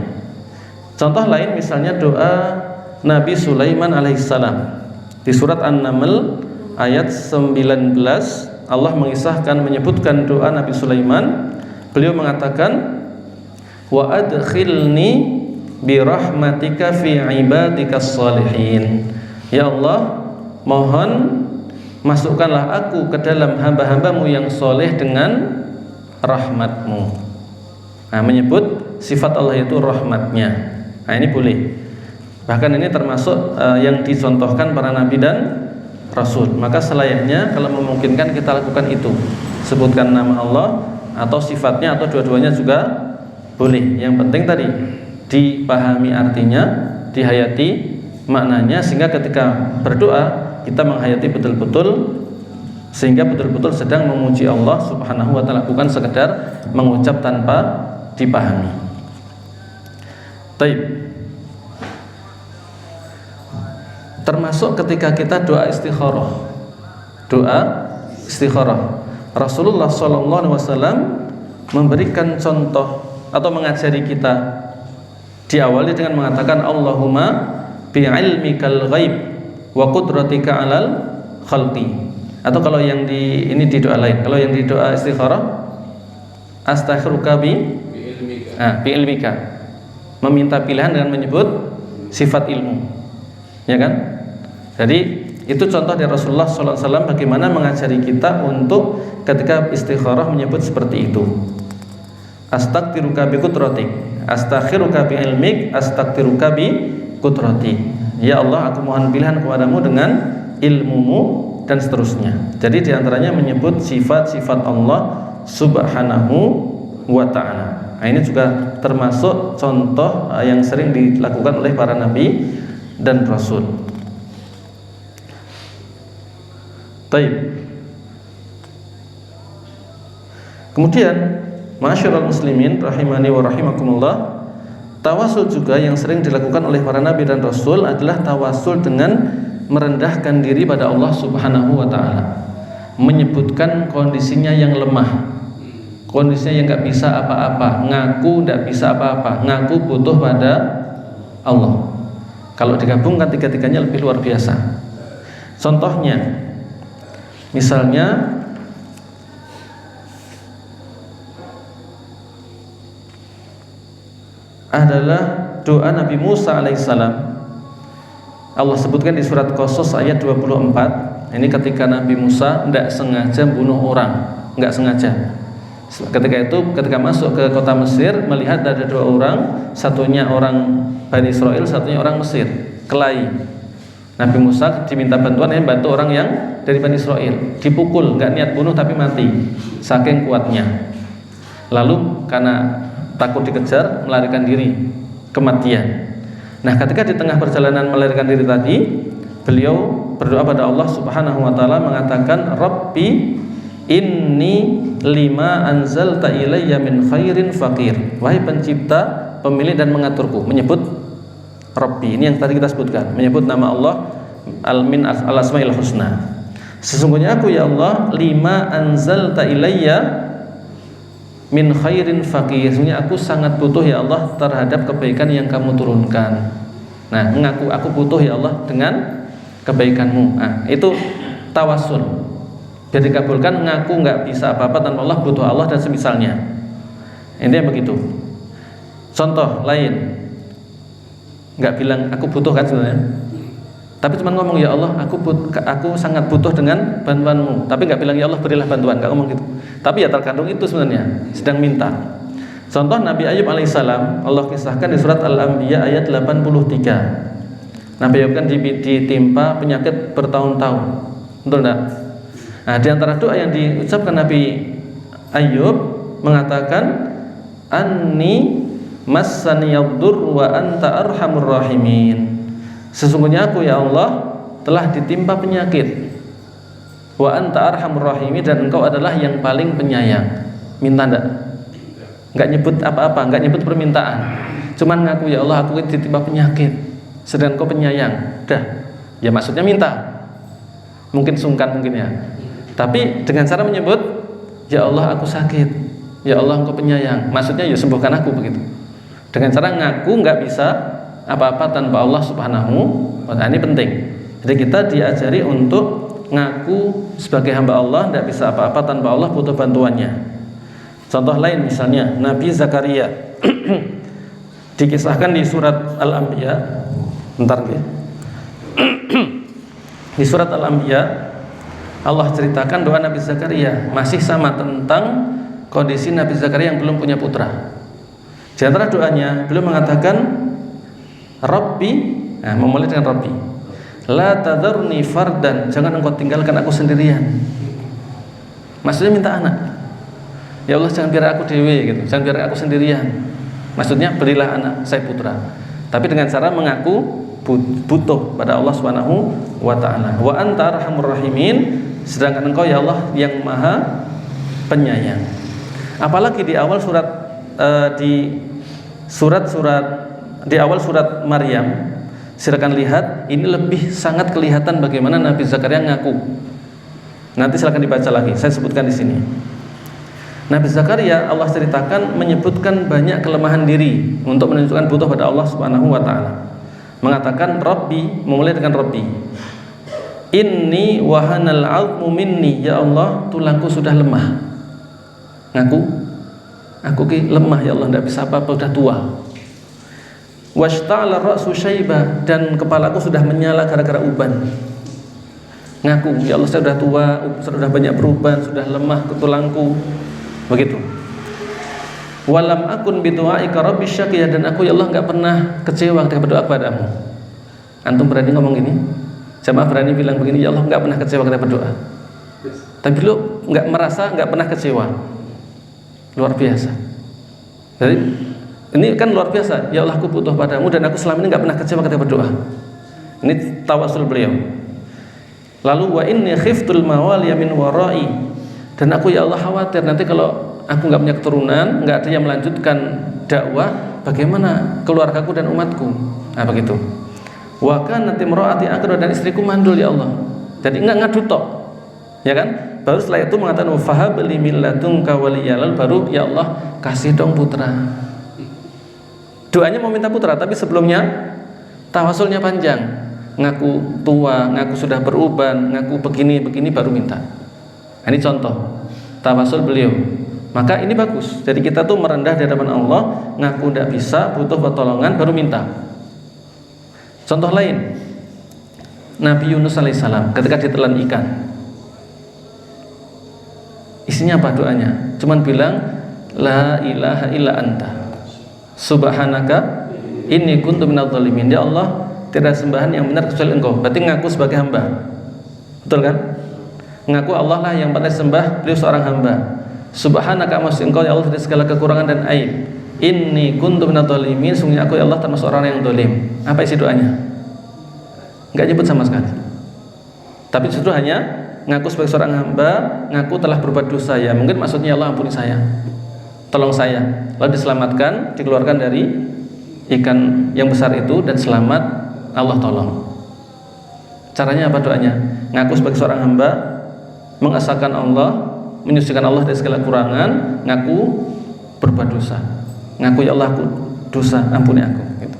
Contoh lain misalnya doa Nabi Sulaiman alaihissalam. Di surat An-Naml ayat 19 Allah mengisahkan, menyebutkan doa Nabi Sulaiman. Beliau mengatakan, wa adkhilni bi rahmatika fi ibadikas shalihin. Ya Allah, mohon masukkanlah aku ke dalam hamba-hambamu yang soleh dengan rahmatmu. Nah, menyebut sifat Allah itu rahmatnya. Nah, ini boleh. Bahkan ini termasuk yang dicontohkan para nabi dan rasul. Maka selayaknya kalau memungkinkan kita lakukan itu. Sebutkan nama Allah atau sifatnya atau dua-duanya juga boleh. Yang penting tadi dipahami artinya, dihayati maknanya, sehingga ketika berdoa kita menghayati betul-betul sehingga betul-betul sedang memuji Allah Subhanahu wa taala, bukan sekedar mengucap tanpa dipahami. Taib. Termasuk ketika kita doa istikharah. Doa istikharah. Rasulullah SAW memberikan contoh atau mengajari kita, diawali dengan mengatakan Allahumma bi'ilmikal ghaib wa qudratika 'alal khalqi. Atau kalau yang di ini di doa lain, kalau yang di doa istikharah astakhiruka bi'ilmika. Meminta pilihan dengan menyebut sifat ilmu. Ya kan? Jadi itu contoh dari Rasulullah SAW bagaimana mengajari kita untuk ketika istikharah menyebut seperti itu. Astaghfiruka bi qudratik, astakhiruka bi ilmik, astaghfiruka bi qudratik. Ya Allah, aku mohon pilihan kepadamu dengan ilmumu, dan seterusnya. Jadi diantaranya menyebut sifat-sifat Allah Subhanahu wa ta'ala. Nah, ini juga termasuk contoh yang sering dilakukan oleh para nabi dan rasul. Baik. Kemudian, ma'asyiral muslimin rahimani wa rahimakumullah, tawasul juga yang sering dilakukan oleh para nabi dan rasul adalah tawasul dengan merendahkan diri pada Allah Subhanahu wa taala. Menyebutkan kondisinya yang lemah, kondisinya yang enggak bisa apa-apa, ngaku enggak bisa apa-apa, ngaku butuh pada Allah. Kalau digabungkan tiga-tiganya lebih luar biasa. Contohnya, misalnya adalah doa Nabi Musa alaihissalam. Allah sebutkan di surat Qasas ayat 24. Ini ketika Nabi Musa tidak sengaja bunuh orang, enggak sengaja. Ketika masuk ke kota Mesir, melihat ada dua orang, satunya orang Bani Israel, satunya orang Mesir, kelahi. Nabi Musa diminta bantuan, bantu orang yang dari Bani Israel, dipukul, enggak niat bunuh tapi mati, saking kuatnya. Lalu karena takut dikejar, melarikan diri, kematian. Nah, ketika di tengah perjalanan melarikan diri tadi, beliau berdoa pada Allah Subhanahu wa taala mengatakan, Rabbi inni lima anzalta ilayya min khairin faqir. Wahai pencipta, pemilik dan mengaturku. Menyebut Rabbi, ini yang tadi kita sebutkan, menyebut nama Allah al-min al-asmaul husna. Sesungguhnya aku ya Allah, lima anzalta ilayya min khairin faqir. Sesungguhnya aku sangat butuh ya Allah terhadap kebaikan yang kamu turunkan. Nah, mengaku aku butuh ya Allah dengan kebaikanmu. Nah, itu tawasul. Biar dikabulkan, ngaku nggak bisa apa-apa tanpa Allah, butuh Allah dan semisalnya. Intinya begitu. Contoh lain, nggak bilang aku butuh kan sebenarnya, tapi cuma ngomong ya Allah, aku sangat butuh dengan bantuanmu. Tapi nggak bilang ya Allah berilah bantuan, nggak ngomong gitu. Tapi ya terkandung itu sebenarnya sedang minta. Contoh Nabi Ayub alaihissalam, Allah kisahkan di surat Al-Anbiya ayat 83. Nabi Ayub kan ditimpa penyakit bertahun-tahun, betul enggak? Nah, di antara doa yang diucapkan Nabi Ayub mengatakan, Anni massaniyaddur wa anta arhamur rahimin. Sesungguhnya aku ya Allah telah ditimpa penyakit, wa anta arhamur rahimin, dan engkau adalah yang paling penyayang. Minta enggak nyebut apa-apa, enggak nyebut permintaan, cuman ngaku ya Allah aku ditimpa penyakit, sedang engkau penyayang. Dah, ya maksudnya minta, mungkin sungkan mungkin ya, tapi dengan cara menyebut ya Allah aku sakit, ya Allah engkau penyayang, maksudnya ya sembuhkan aku, begitu. Dengan cara ngaku enggak bisa apa-apa tanpa Allah Subhanahu wa ta'ala. Ini penting. Jadi kita diajari untuk ngaku sebagai hamba Allah, tidak bisa apa-apa tanpa Allah, butuh bantuannya. Contoh lain misalnya Nabi Zakaria dikisahkan di surat Al-Anbiya. Bentar ya. Di surat Al-Anbiya Allah ceritakan doa Nabi Zakaria, masih sama tentang kondisi Nabi Zakaria yang belum punya putra. Di antara doanya beliau mengatakan Rabbi, memulai dengan Rabbi, la tadharni fardan, jangan engkau tinggalkan aku sendirian. Maksudnya minta anak. Ya Allah, jangan biar aku dewe gitu, jangan biar aku sendirian. Maksudnya berilah anak saya putra. Tapi dengan cara mengaku butuh pada Allah Subhanahu wa taala. Wa anta arhamur rahimin, sedangkan Engkau ya Allah yang Maha Penyayang. Apalagi di awal di awal surat Maryam, silakan lihat, ini lebih sangat kelihatan bagaimana Nabi Zakaria ngaku. Nanti silakan dibaca lagi, saya sebutkan di sini. Nabi Zakaria Allah ceritakan menyebutkan banyak kelemahan diri untuk menunjukkan butuh pada Allah Subhanahu wa taala. Mengatakan Rabbi, memulai dengan Rabbi. Inni wahanal 'azmu minni, ya Allah, tulangku sudah lemah. Ngaku, aku lemah ya Allah, tidak bisa apa-apa, sudah tua. Washta'ala ra'su syaibah, dan kepalaku sudah menyala gara-gara uban. Ngaku, ya Allah saya sudah tua, sudah banyak beruban, sudah lemah ke tulangku. Begitu. Walam akun bidu'aika rabbi syaqiyah, dan aku ya Allah enggak pernah kecewa ketika berdoa kepadamu. Antum berani ngomong gini? Jamaah berani bilang begini, ya Allah enggak pernah kecewa ketika berdoa. Tapi lu enggak merasa enggak pernah kecewa. Luar biasa. Jadi ini kan luar biasa. Ya Allah, aku butuh padamu dan aku selama ini enggak pernah kecewa ketika berdoa. Ini tawasul beliau. Lalu wa inni khiftul mawaliya min warai, dan aku ya Allah khawatir nanti kalau aku enggak punya keturunan, enggak ada yang melanjutkan dakwah, bagaimana keluargaku dan umatku. Nah begitu. Wa kanat imraati aqra, dan istriku mandul ya Allah. Jadi enggak ngadu tok. Ya kan? Baru setelah itu mengatakan fahabli min ladunka waliyya, lalu baru ya Allah kasih dong putra. Doanya mau minta putra, tapi sebelumnya tawasulnya panjang. Ngaku tua, ngaku sudah beruban, ngaku begini baru minta. Nah, ini contoh tawasul beliau. Maka ini bagus. Jadi kita tuh merendah di hadapan Allah, ngaku tidak bisa, butuh pertolongan, baru minta. Contoh lain, Nabi Yunus alaihissalam ketika ditelan ikan, isinya apa doanya? Cuman bilang la ilaha illa anta subhanaka inni kuntu minadh dhalimin. Ya Allah, tidak sembahan yang benar kecuali Engkau. Berarti ngaku sebagai hamba. Betul kan? Ngaku Allah lah yang patut sembah, beliau seorang hamba. Subhanaka, maksud Engkau ya Allah dari segala kekurangan dan aib. Inni kuntu minadh dhalimin, sungguh aku ya Allah termasuk orang yang zalim. Apa isi doanya? Enggak nyebut sama sekali. Tapi justru hanya ngaku sebagai seorang hamba, ngaku telah berbuat dosa, ya mungkin maksudnya Allah ampuni saya, tolong saya, lalu diselamatkan, dikeluarkan dari ikan yang besar itu dan selamat, Allah tolong. Caranya apa doanya? Ngaku sebagai seorang hamba, mengesahkan Allah, menyucikan Allah dari segala kekurangan, ngaku berbuat dosa, ngaku ya Allah aku dosa, ampuni aku gitu.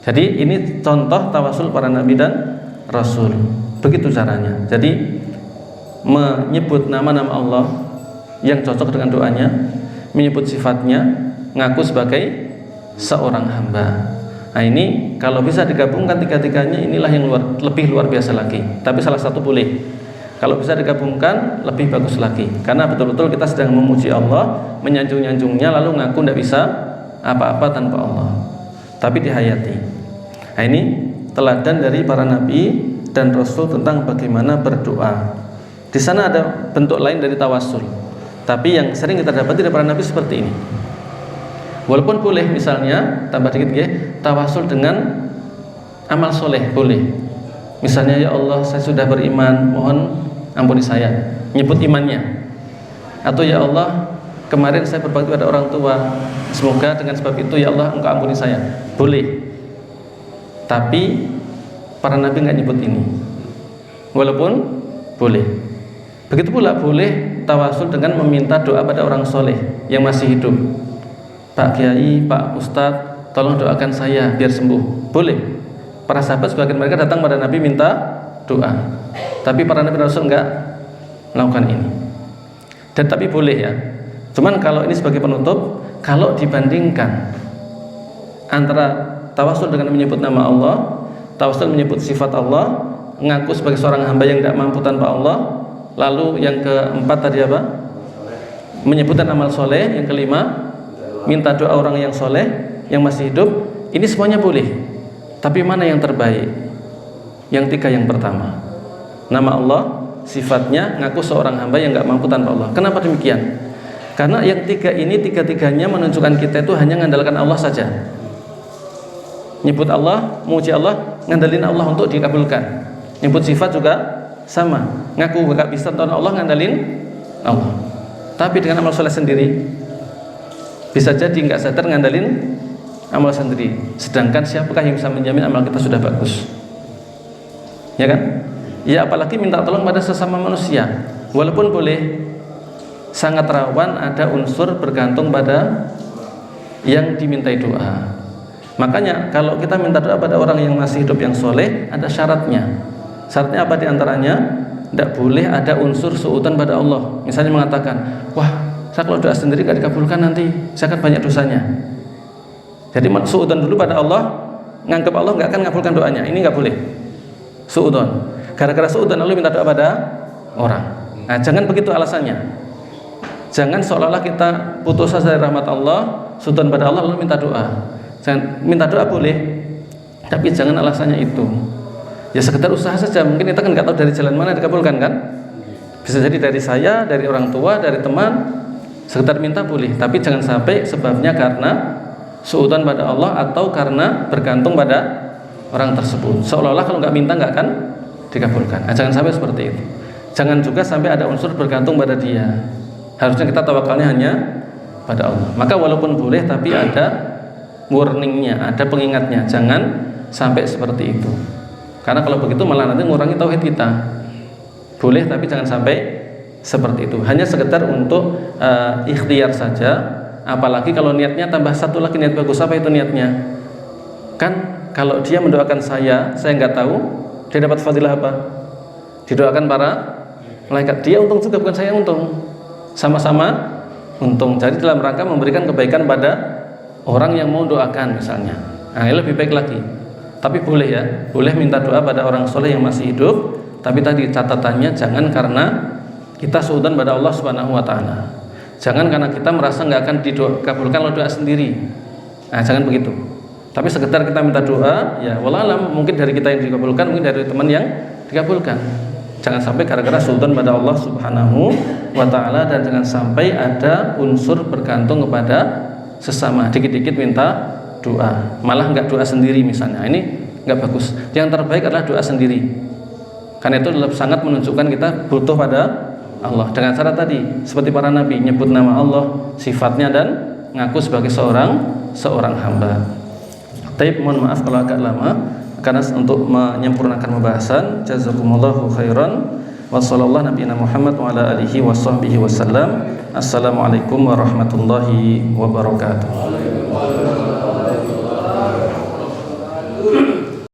Jadi ini contoh tawasul para nabi dan rasul. Begitu caranya. Jadi menyebut nama-nama Allah yang cocok dengan doanya, menyebut sifatnya, ngaku sebagai seorang hamba. Nah ini kalau bisa digabungkan tiga-tiganya, inilah yang lebih luar biasa lagi. Tapi salah satu boleh. Kalau bisa digabungkan lebih bagus lagi. Karena betul-betul kita sedang memuji Allah, menyanjung-nyanjungnya, lalu ngaku tidak bisa apa-apa tanpa Allah. Tapi dihayati. Nah ini teladan dari para nabi dan rasul tentang bagaimana berdoa. Di sana ada bentuk lain dari tawasul, tapi yang sering kita dapati dari para nabi seperti ini. Walaupun boleh misalnya tambah dikit ya, tawasul dengan amal soleh boleh. Misalnya ya Allah saya sudah beriman, mohon ampuni saya, nyebut imannya. Atau ya Allah kemarin saya berbakti pada orang tua, semoga dengan sebab itu ya Allah Engkau ampuni saya. Boleh. Tapi para nabi nggak nyebut ini, walaupun boleh. Begitu pula boleh tawasul dengan meminta doa pada orang soleh yang masih hidup. Pak Kiai, Pak Ustadz, tolong doakan saya biar sembuh. Boleh. Para sahabat sebagian mereka datang pada Nabi minta doa. Tapi para nabi rasul nggak melakukan ini. Dan tapi boleh ya. Cuman kalau ini sebagai penutup, kalau dibandingkan antara tawasul dengan menyebut nama Allah, tawasul menyebut sifat Allah, ngaku sebagai seorang hamba yang tidak mampu tanpa Allah, lalu yang keempat tadi apa? Menyebutkan amal soleh, yang kelima minta doa orang yang soleh yang masih hidup. Ini semuanya boleh. Tapi mana yang terbaik? Yang tiga yang pertama, nama Allah, sifatnya, ngaku seorang hamba yang nggak mampu tanpa Allah. Kenapa demikian? Karena yang tiga ini tiga-tiganya menunjukkan kita itu hanya mengandalkan Allah saja. Nyebut Allah, memuji Allah, ngandelin Allah untuk dikabulkan. Nyebut sifat juga sama. ngaku gak bisa tolong Allah, ngandalin Allah. Tapi dengan amal soleh sendiri bisa jadi nggak sadar ngandalin amal sendiri. Sedangkan siapakah yang bisa menjamin amal kita sudah bagus? Ya kan? Ya apalagi minta tolong pada sesama manusia. Walaupun boleh, sangat rawan ada unsur bergantung pada yang dimintai doa. Makanya kalau kita minta doa pada orang yang masih hidup yang soleh, ada syaratnya. Syaratnya apa diantaranya? Tidak boleh ada unsur suudzon pada Allah. Misalnya mengatakan, wah, saya kalau doa sendiri gak dikabulkan nanti, saya akan banyak dosanya. Jadi suudzon dulu pada Allah, nganggap Allah gak akan ngabulkan doanya. Ini gak boleh. Suudzon. Gara-gara suudzon lalu minta doa pada orang. Nah, jangan begitu alasannya. Jangan seolah-olah kita putus asa dari rahmat Allah, suudzon pada Allah lalu minta doa. Jangan, minta doa boleh, tapi jangan alasannya itu. Ya sekedar usaha saja, mungkin kita kan nggak tahu dari jalan mana dikabulkan kan? Bisa jadi dari saya, dari orang tua, dari teman. Sekedar minta boleh, tapi jangan sampai sebabnya karena suudzon pada Allah atau karena bergantung pada orang tersebut. Seolah-olah kalau nggak minta nggak akan dikabulkan. Nah, jangan sampai seperti itu. Jangan juga sampai ada unsur bergantung pada dia. Harusnya kita tawakalnya hanya pada Allah. Maka walaupun boleh, tapi ada warningnya, ada pengingatnya. Jangan sampai seperti itu. Karena kalau begitu malah nanti mengurangi tauhid kita. Boleh tapi jangan sampai seperti itu. Hanya sekedar untuk ikhtiar saja. Apalagi kalau niatnya tambah satu lagi niat bagus. Apa itu niatnya? Kan kalau dia mendoakan saya nggak tahu dia dapat fadilah apa? Didoakan para malaikat. Dia untung juga, bukan saya untung. Sama-sama untung. Jadi dalam rangka memberikan kebaikan pada orang yang mau doakan misalnya. Nah, ini lebih baik lagi. Tapi boleh ya, boleh minta doa pada orang soleh yang masih hidup. Tapi tadi catatannya jangan karena kita suudzon pada Allah Subhanahu Wa Taala. Jangan karena kita merasa nggak akan dikabulkan kalau doa sendiri. Nah, jangan begitu. Tapi sekedar kita minta doa, ya wallahualam, mungkin dari kita yang dikabulkan, mungkin dari teman yang dikabulkan. Jangan sampai gara-gara suudzon pada Allah Subhanahu Wa Taala, dan jangan sampai ada unsur bergantung kepada sesama. Dikit-dikit minta doa, malah nggak doa sendiri misalnya, ini nggak bagus. Yang terbaik adalah doa sendiri, karena itu sangat menunjukkan kita butuh pada Allah. Dengan cara tadi seperti para nabi, nyebut nama Allah, sifatnya, dan ngaku sebagai seorang hamba. Tapi mohon maaf kalau agak lama, karena untuk menyempurnakan pembahasan. Jazakumullahu khairan. Wassallallahu nabiyana Muhammad wa ala alihi washabbihi wasallam. Assalamualaikum warahmatullahi wabarakatuh.